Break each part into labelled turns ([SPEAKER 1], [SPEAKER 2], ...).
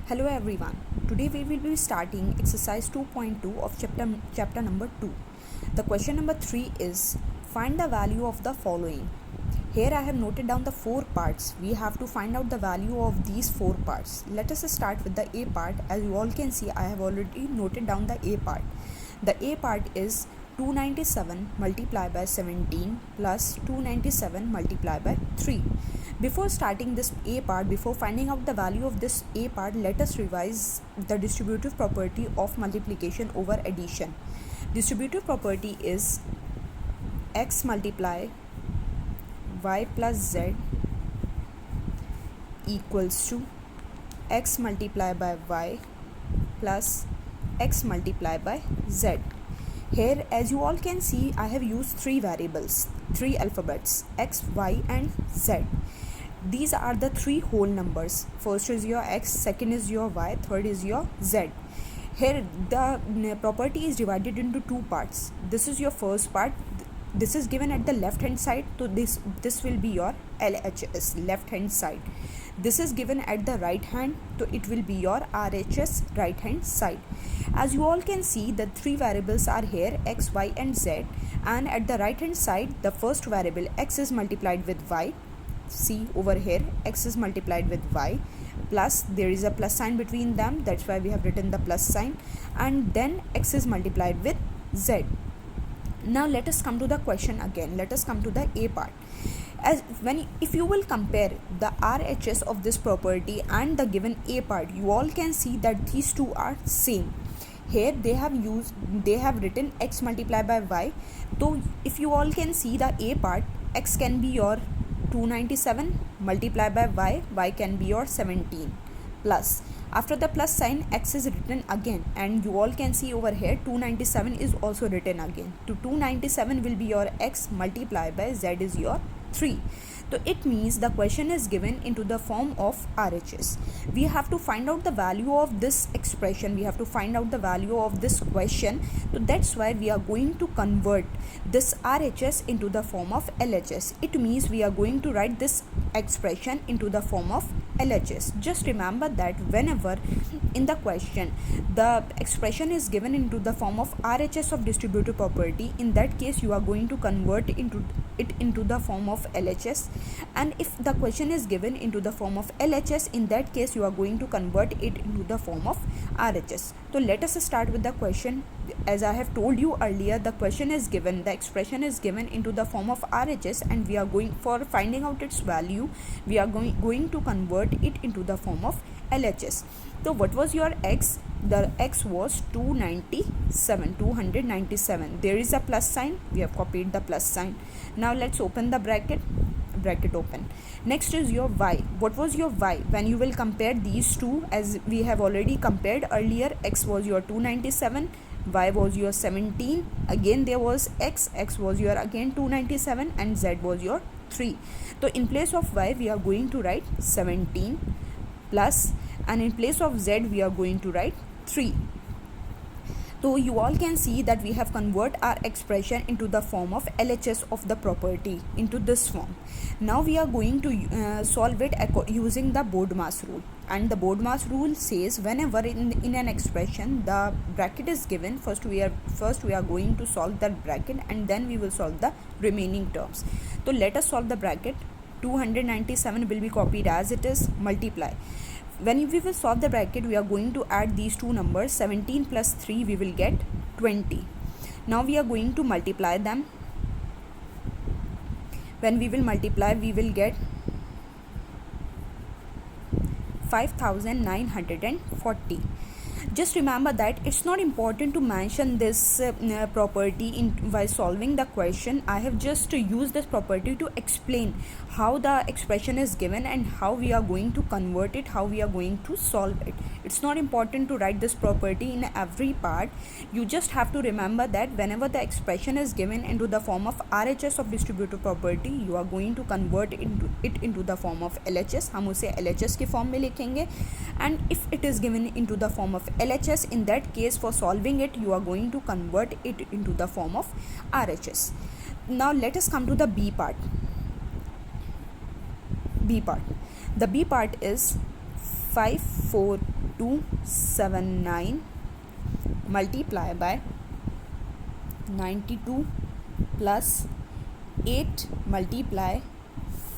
[SPEAKER 1] Hello everyone. Today we will be starting exercise 2.2 of chapter number 2. The question number 3 is find the value of the following. Here I have noted down the 4 parts. We have to find out the value of these 4 parts. Let us start with the A part. As you all can see, I have already noted down the A part. The A part is 297 multiplied by 17 plus 297 multiplied by 3. Before starting this A part, before finding out the value of this A part, let us revise the distributive property of multiplication over addition. Distributive property is x multiply y plus z equals to x multiplied by y plus x multiplied by z. Here, as you all can see, I have used 3 variables, 3 alphabets, x, y and z. These are the 3 whole numbers. First is your x, second is your y, third is your z. Here the property is divided into 2 parts. This is your first part. This is given at the left hand side, so this will be your LHS, left hand side. This is given at the right hand, so it will be your RHS, right hand side. As you all can see, the 3 variables are here, x, y and z, and at the right hand side the first variable x is multiplied with y. See over here, x is multiplied with y, plus there is a plus sign between them, that's why we have written the plus sign, and then x is multiplied with z. Now let us come to the question again. Let us come to the A part. If you will compare the RHS of this property and the given A part, you all can see that these two are same. Here they have written x multiplied by y. So if you all can see the A part, x can be your 297 multiplied by y can be your 17, plus after the plus sign x is written again, and you all can see over here 297 is also written again. To 297 will be your x multiplied by z is your 3. So it means the question is given into the form of RHS. We have to find out the value of this expression. We have to find out the value of this question. So that's why we are going to convert this RHS into the form of LHS. It means we are going to write this expression into the form of LHS. Just remember that whenever in the question the expression is given into the form of RHS of distributive property, in that case you are going to convert it into the form of LHS, and if the question is given into the form of LHS, in that case you are going to convert it into the form of RHS. So let us start with the question. As I have told you earlier, the question is given, the expression is given into the form of RHS, and we are going for finding out its value, we are going to convert it into the form of LHS. So what was your x? The x was 297. There is a plus sign, we have copied the plus sign. Now let's open the bracket open. Next is your y. What was your y? When you will compare these two, as we have already compared earlier, x was your 297, y was your 17, again there was x was your again 297, and z was your 3. So in place of y we are going to write 17 plus, and in place of z we are going to write 3. So you all can see that we have converted our expression into the form of LHS of the property into this form. Now we are going to solve it using the BODMAS rule, and the BODMAS rule says whenever in an expression the bracket is given, first we are going to solve that bracket and then we will solve the remaining terms. So let us solve the bracket. 297 will be copied as it is, multiply. When we will solve the bracket, we are going to add these two numbers, 17 plus 3 we will get 20. Now we are going to multiply them. When we will multiply, we will get 5940. Just remember that it's not important to mention this property while solving the question. I have just used this property to explain how the expression is given and how we are going to convert it, how we are going to solve it. It's not important to write this property in every part. You just have to remember that whenever the expression is given into the form of RHS of distributive property, you are going to convert it into the form of LHS. हम उसे LHS के form में लिखेंगे, and if it is given into the form of LHS, in that case for solving it you are going to convert it into the form of RHS. Now let us come to the B part. The B part is 54 9279 multiply by 92 plus 8 multiply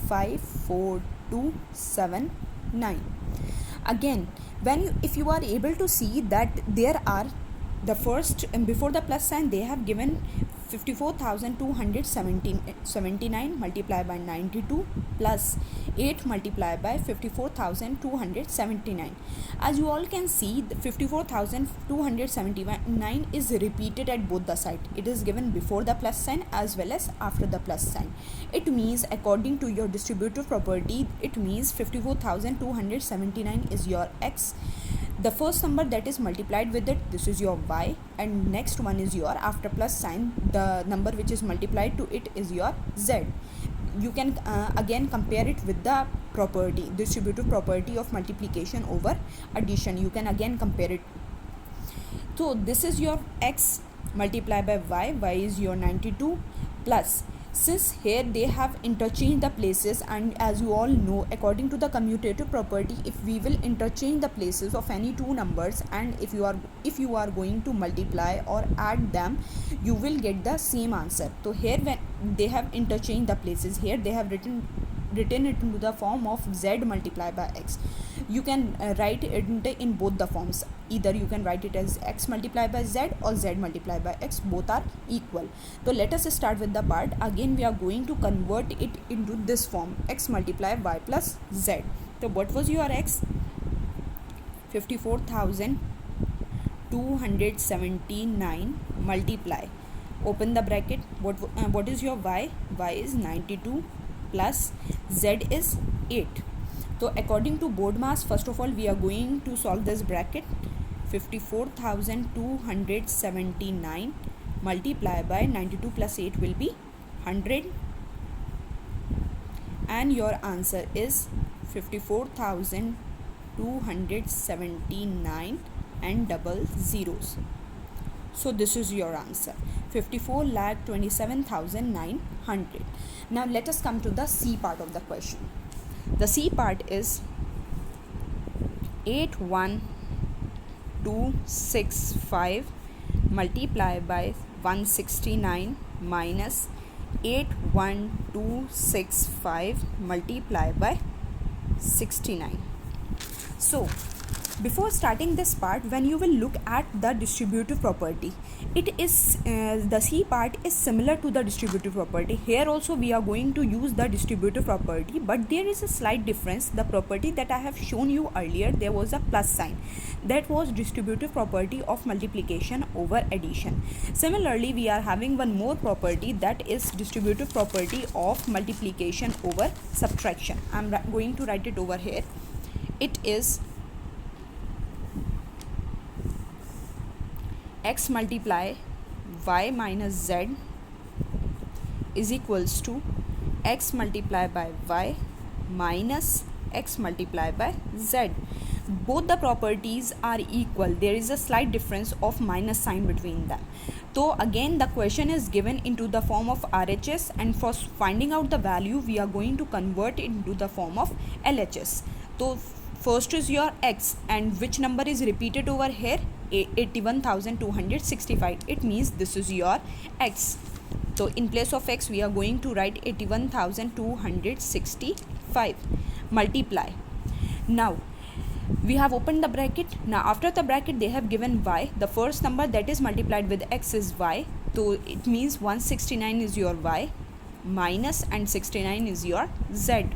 [SPEAKER 1] 54279. Again, if you are able to see that there are the first before the plus sign they have given 54,279 multiplied by 92 plus 8 multiplied by 54,279. As you all can see, the 54,279 is repeated at both the sides. It is given before the plus sign as well as after the plus sign. It means according to your distributive property, it means 54,279 is your x. The first number that is multiplied with it, this is your y, and next one is your, after plus sign, the number which is multiplied to it is your z. You can again compare it with the property, distributive property of multiplication over addition. You can again compare it. So this is your x multiplied by y is your 92 plus, since here they have interchanged the places, and as you all know, according to the commutative property, if we will interchange the places of any two numbers, and if you are going to multiply or add them, you will get the same answer. So here when they have interchanged the places, here they have written it into the form of z multiplied by x. You can write it in both the forms. Either you can write it as x multiplied by z or z multiplied by x. Both are equal. So let us start with the part. Again we are going to convert it into this form, x multiplied y plus z. So what was your x? 54,279 multiply, open the bracket, what is your y? Y is 92 plus z is 8. So according to board mass, first of all we are going to solve this bracket. 54,279 multiply by 92 plus 8 will be 100, and your answer is 54,279 and double zeros. So this is your answer, 54,27,900. Now let us come to the C part of the question. The C part is 81265 multiply by 169 minus 81265 multiply by 69. So before starting this part, when you will look at the distributive property, it is the C part is similar to the distributive property. Here also we are going to use the distributive property, but there is a slight difference. The property that I have shown you earlier, there was a plus sign. That was distributive property of multiplication over addition. Similarly, we are having one more property, that is distributive property of multiplication over subtraction. I am going to write it over here. It is x multiply y minus z is equals to x multiply by y minus x multiply by z. Both the properties are equal. There is a slight difference of minus sign between them. So again the question is given into the form of RHS, and for finding out the value we are going to convert it into the form of LHS. So first is your x, and which number is repeated over here? 81,265. It means this is your x. So in place of x we are going to write 81,265 multiply. Now we have opened the bracket. Now after the bracket they have given y. The first number that is multiplied with x is y. So it means 169 is your y minus and 69 is your z.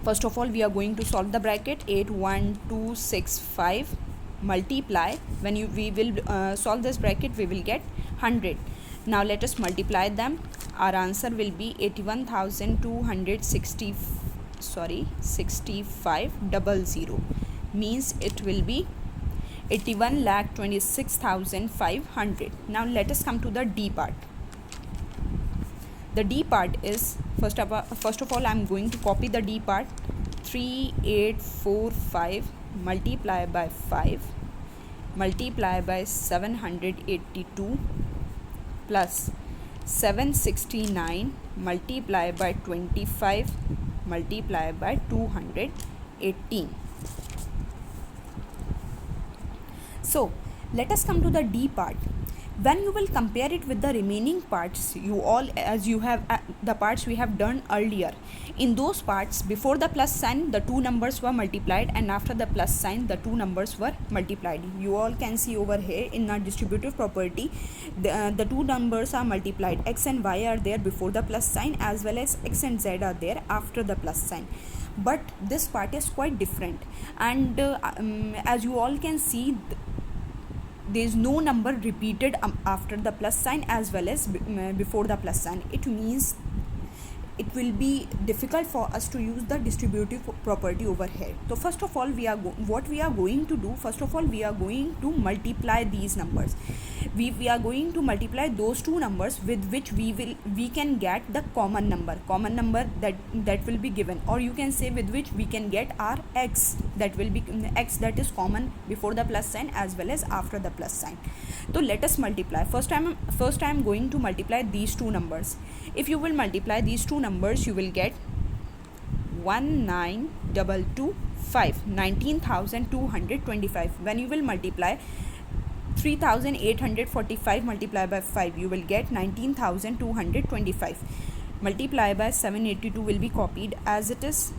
[SPEAKER 1] First of all we are going to solve the bracket. 81265 multiply, when we will solve this bracket we will get 100. Now let us multiply them. Our answer will be 65 means it will be 81,26,500. Now let us come to the D part. The D part is first of all I am going to copy the D part. 3845 multiply by 5 multiply by 782 plus 769 multiply by 25 multiply by 218. So let us come to the D part. When you will compare it with the remaining parts, the parts we have done earlier, in those parts before the plus sign the two numbers were multiplied, and after the plus sign the two numbers were multiplied. You all can see over here in our distributive property, the two numbers are multiplied. X and y are there before the plus sign, as well as x and z are there after the plus sign. But this part is quite different, and as you all can see, there is no number repeated after the plus sign as well as before the plus sign. It means it will be difficult for us to use the distributive property over here. So first of all, we are going to multiply these numbers. We are going to multiply those two numbers with which we can get the common number that will be given, or you can say with which we can get our x, that will be x that is common before the plus sign as well as after the plus sign. So let us multiply. First I am going to multiply these two numbers. If you will multiply these two numbers, you will get 19,225. When you will multiply 3,845 multiplied by 5, you will get 19,225. Multiply by 782 will be copied as it is,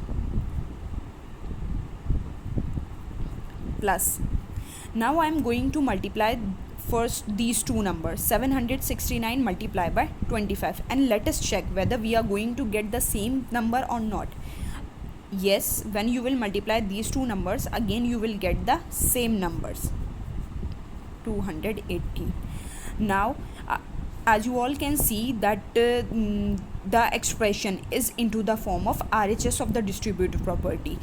[SPEAKER 1] plus. Now I am going to multiply first these two numbers, 769 multiplied by 25, and let us check whether we are going to get the same number or not. Yes, when you will multiply these two numbers, again you will get the same numbers, 218. Now as you all can see that the expression is into the form of RHS of the distributive property.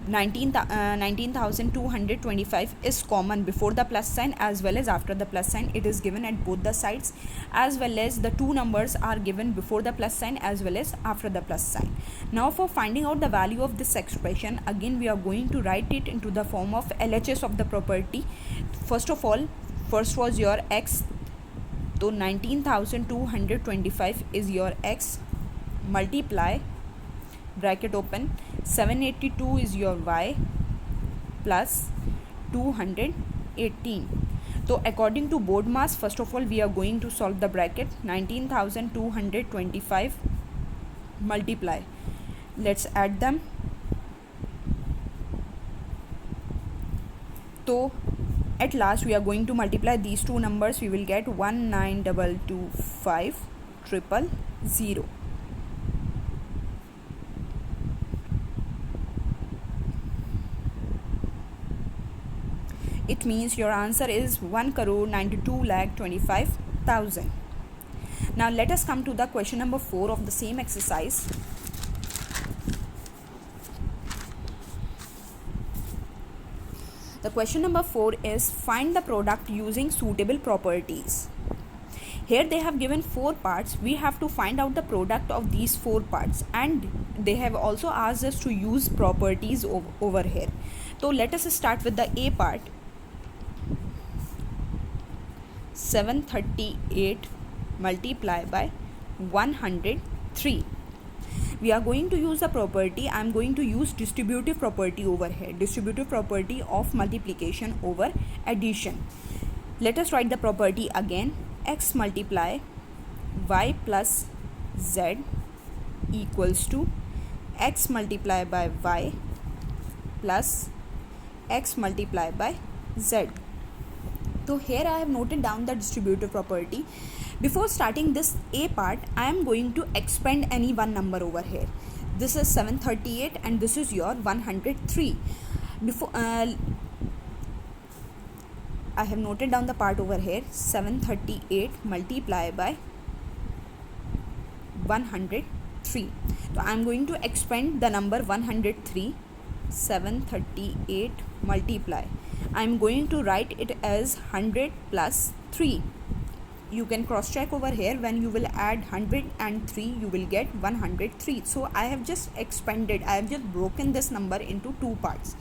[SPEAKER 1] 19,225 is common before the plus sign as well as after the plus sign. It is given at both the sides, as well as the two numbers are given before the plus sign as well as after the plus sign. Now for finding out the value of this expression, again we are going to write it into the form of LHS of the property. First was your x, so 19,225 is your x, multiply, bracket open, 782 is your y, plus 218. So according to board mass, first of all we are going to solve the bracket. 19,225 multiply, let's add them. So at last we are going to multiply these two numbers. We will get 19,225,000. It means your answer is 1,92,25,000. Now let us come to the question number 4 of the same exercise. The question number 4 is find the product using suitable properties. Here they have given 4 parts. We have to find out the product of these 4 parts, and they have also asked us to use properties over here. So let us start with the A part. 738 multiply by 103. We are going to use a property. I am going to use distributive property over here. Distributive property of multiplication over addition. Let us write the property again. X multiply y plus z equals to x multiply by y plus x multiply by z. So here I have noted down the distributive property. Before starting this A part, I am going to expand any one number over here. This is 738 and this is your 103. Before I have noted down the part over here. 738 multiply by 103. So I am going to expand the number 103. 738 multiply. I am going to write it as 100 plus 3. You can cross check over here. When you will add 100 and 3, you will get 103. So I have just expanded, I have just broken this number into 2 parts.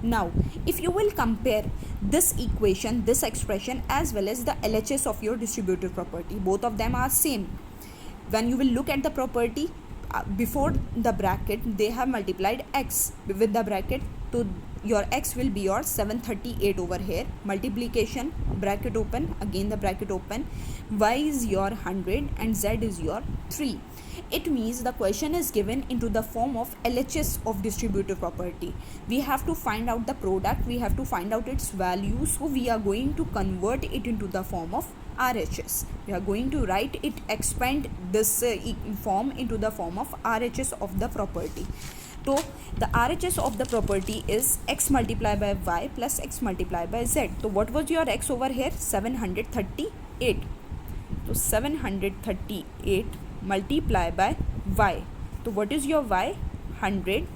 [SPEAKER 1] Now if you will compare this equation, this expression, as well as the LHS of your distributive property, both of them are same. When you will look at the property, before the bracket they have multiplied x with the bracket, so your x will be your 738 over here. Multiplication, bracket open, again the bracket open, y is your 100 and z is your 3. It means the question is given into the form of LHS of distributive property. We have to find out the product, we have to find out its value, so we are going to convert it into the form of RHS. We are going to write it, expand this form into the form of RHS of the property. So the RHS of the property is x multiplied by y plus x multiplied by z. So what was your x over here? 738. So 738 multiplied by y. So what is your y? 100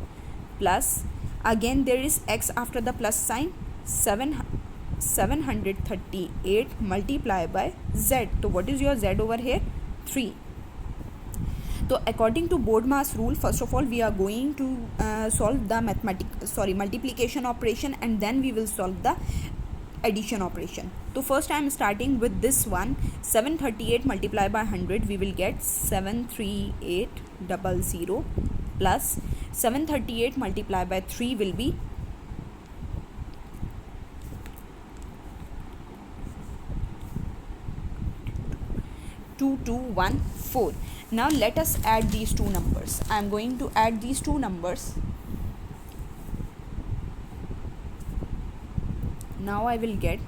[SPEAKER 1] plus, again there is x after the plus sign, 738 multiplied by z. So what is your z over here? 3. So according to BODMAS rule, first of all we are going to solve the multiplication operation, and then we will solve the addition operation. So first I am starting with this one, 738 multiplied by 100, we will get 73800 plus 738 multiplied by 3 will be 2214. Now let us add these two numbers. I am going to add these two numbers. Now I will get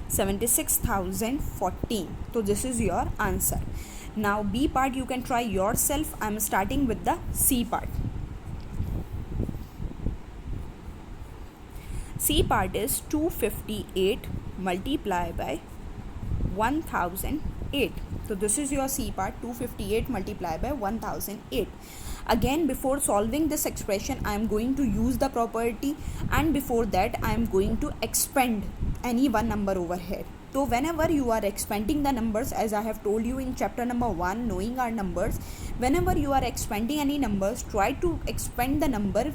[SPEAKER 1] 76,014. So this is your answer. Now B part you can try yourself. I am starting with the C part. C part is 258 multiplied by 1008. So this is your C part, 258 multiplied by 1008. Again, before solving this expression, I am going to use the property, and before that I am going to expand any one number over here. So whenever you are expanding the numbers, as I have told you in chapter number 1, knowing our numbers, whenever you are expanding any numbers, try to expand the number,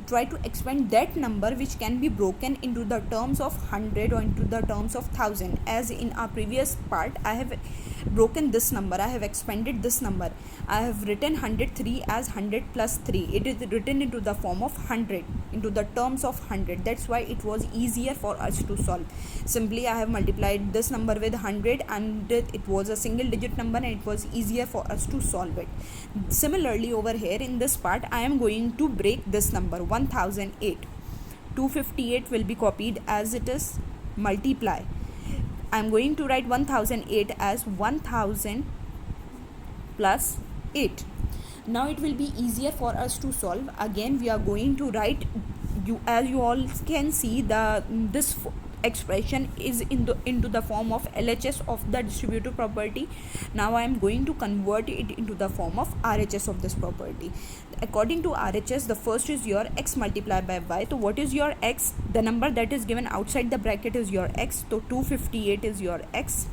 [SPEAKER 1] try to expand that number which can be broken into the terms of 100 or into the terms of 1000. As in our previous part, I have broken this number, I have expanded this number. I have written 103 as 100 plus 3. It is written into the form of 100, into the terms of 100. That's why it was easier for us to solve. Simply I have multiplied this number with 100 and it was a single digit number, and it was easier for us to solve it. Similarly over here in this part, I am going to break this number 1008. 258 will be copied as it is, multiply. I am going to write 1008 as 1000 plus 8. Now it will be easier for us to solve. Again we are going to write, as you all can see, this expression is into the form of LHS of the distributive property. Now I am going to convert it into the form of RHS of this property. According to RHS, the first is your x multiplied by y. So what is your x? The number that is given outside the bracket is your x. So 258 is your x.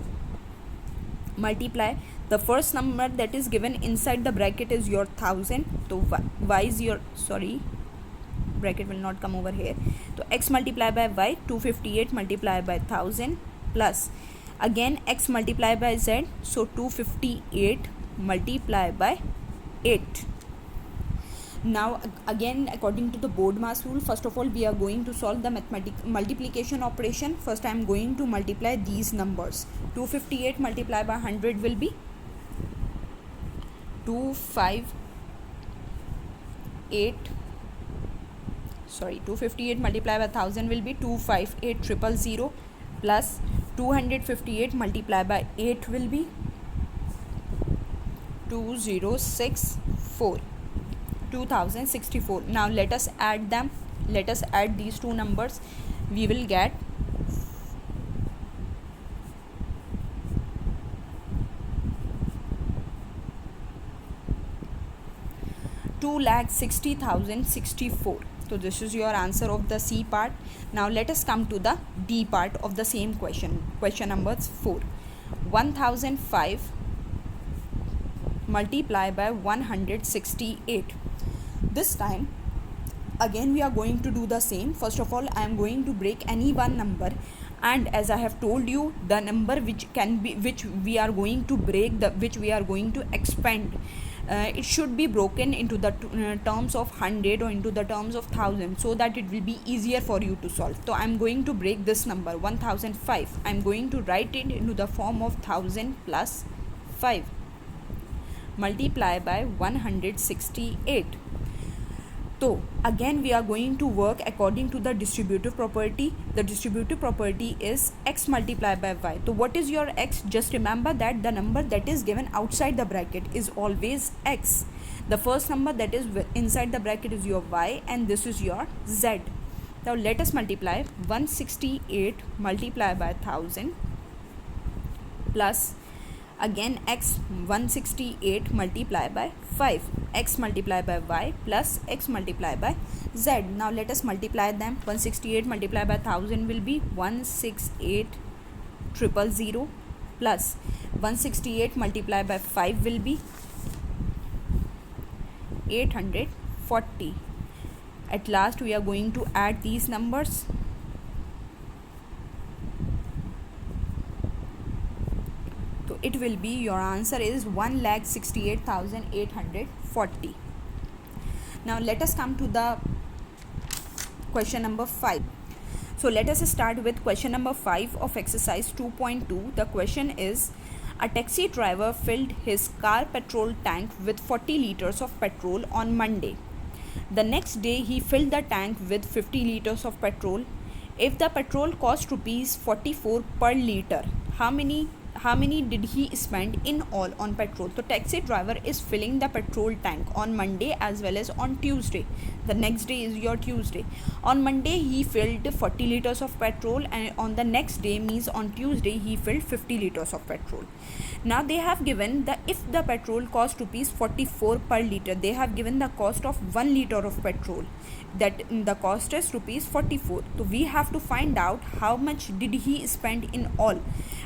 [SPEAKER 1] Multiply the first number that is given inside the bracket is your 1000. So y is your, bracket will not come over here. So x multiplied by y, 258 multiplied by 1000 plus, again x multiplied by z, so 258 multiplied by 8. Now again, according to the BODMAS rule, first of all we are going to solve the multiplication operation. First I am going to multiply these numbers. 258 multiplied by 100 will be 258 multiplied by 1000 will be 258,000 plus 258 multiplied by 8 will be 2064. Now let us add them. Let us add these two numbers. We will get 2,60,064. So this is your answer of the C part. Now let us come to the D part of the same question. Question number 4. 1005 multiplied by 168. This time again we are going to do the same. First of all, I am going to break any one number. And as I have told you, the number which we are going to break, which we are going to expand, it should be broken into the terms of 100 or into the terms of 1000, so that it will be easier for you to solve. So I'm going to break this number 1005. I'm going to write it into the form of 1000 plus 5 multiply by 168. So again we are going to work according to the distributive property. The distributive property is x multiplied by y. So what is your x? Just remember that the number that is given outside the bracket is always x. The first number that is inside the bracket is your y, and this is your z. Now let us multiply 168 multiplied by 1000 plus again x 168 multiplied by 5, x multiplied by y plus x multiplied by z. Now let us multiply them. 168 multiplied by 1000 will be 168,000 plus 168 multiplied by 5 will be 840. At last we are going to add these numbers. So it will be, your answer is 1,68,840. Now let us come to the question number 5. So let us start with question number 5 of exercise 2.2. The question is, a taxi driver filled his car petrol tank with 40 liters of petrol on Monday. The next day he filled the tank with 50 liters of petrol. If the petrol cost rupees 44 per liter, how many did he spend in all on petrol? So taxi driver is filling the petrol tank on Monday as well as on Tuesday. The next day is your Tuesday. On Monday he filled 40 liters of petrol, and on the next day, means on Tuesday, he filled 50 liters of petrol. Now they have given the, if the petrol cost rupees 44 per liter, they have given the cost of 1 liter of petrol, that the cost is rupees 44. So we have to find out how much did he spend in all,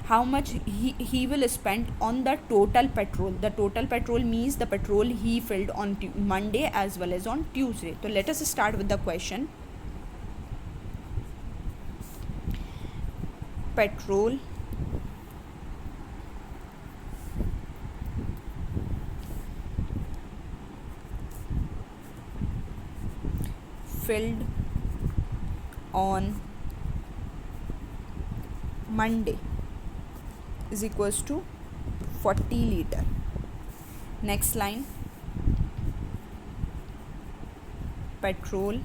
[SPEAKER 1] how much he will spend on the total petrol. The total petrol means the petrol he filled on Monday as well as on Tuesday. So let us start with the question. Petrol filled on Monday is equals to 40 liter. Next line, petrol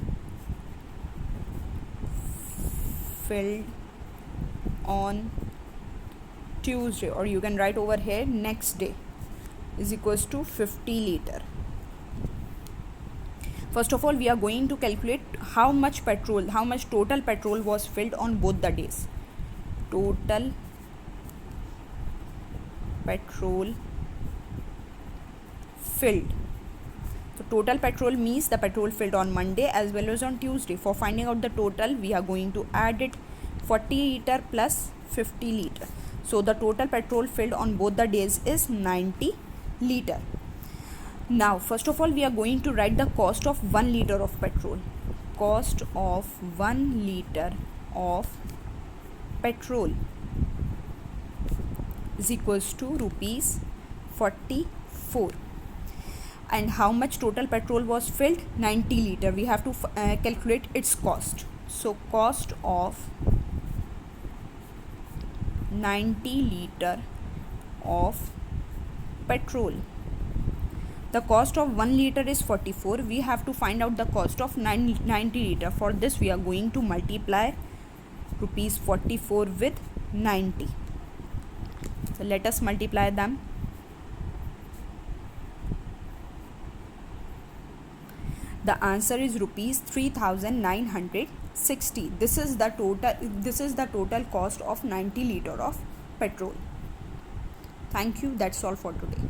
[SPEAKER 1] filled on Tuesday, or you can write over here next day, is equals to 50 liter. First of all, we are going to calculate how much total petrol was filled on both the days. Total petrol filled. So total petrol means the petrol filled on Monday as well as on Tuesday. For finding out the total, we are going to add it 40 liter plus 50 liter. So the total petrol filled on both the days is 90 liter. Now first of all, we are going to write the cost of 1 liter of petrol. Cost of 1 liter of petrol is equals to rupees 44. And how much total petrol was filled? 90 liter. We have to calculate its cost. So cost of 90 liter of petrol. The cost of 1 liter is 44. We have to find out the cost of 90 liter. For this, we are going to multiply rupees 44 with 90. So let us multiply them. The answer is rupees 3,960. This is the total cost of 90 liter of petrol. Thank you. That's all for today.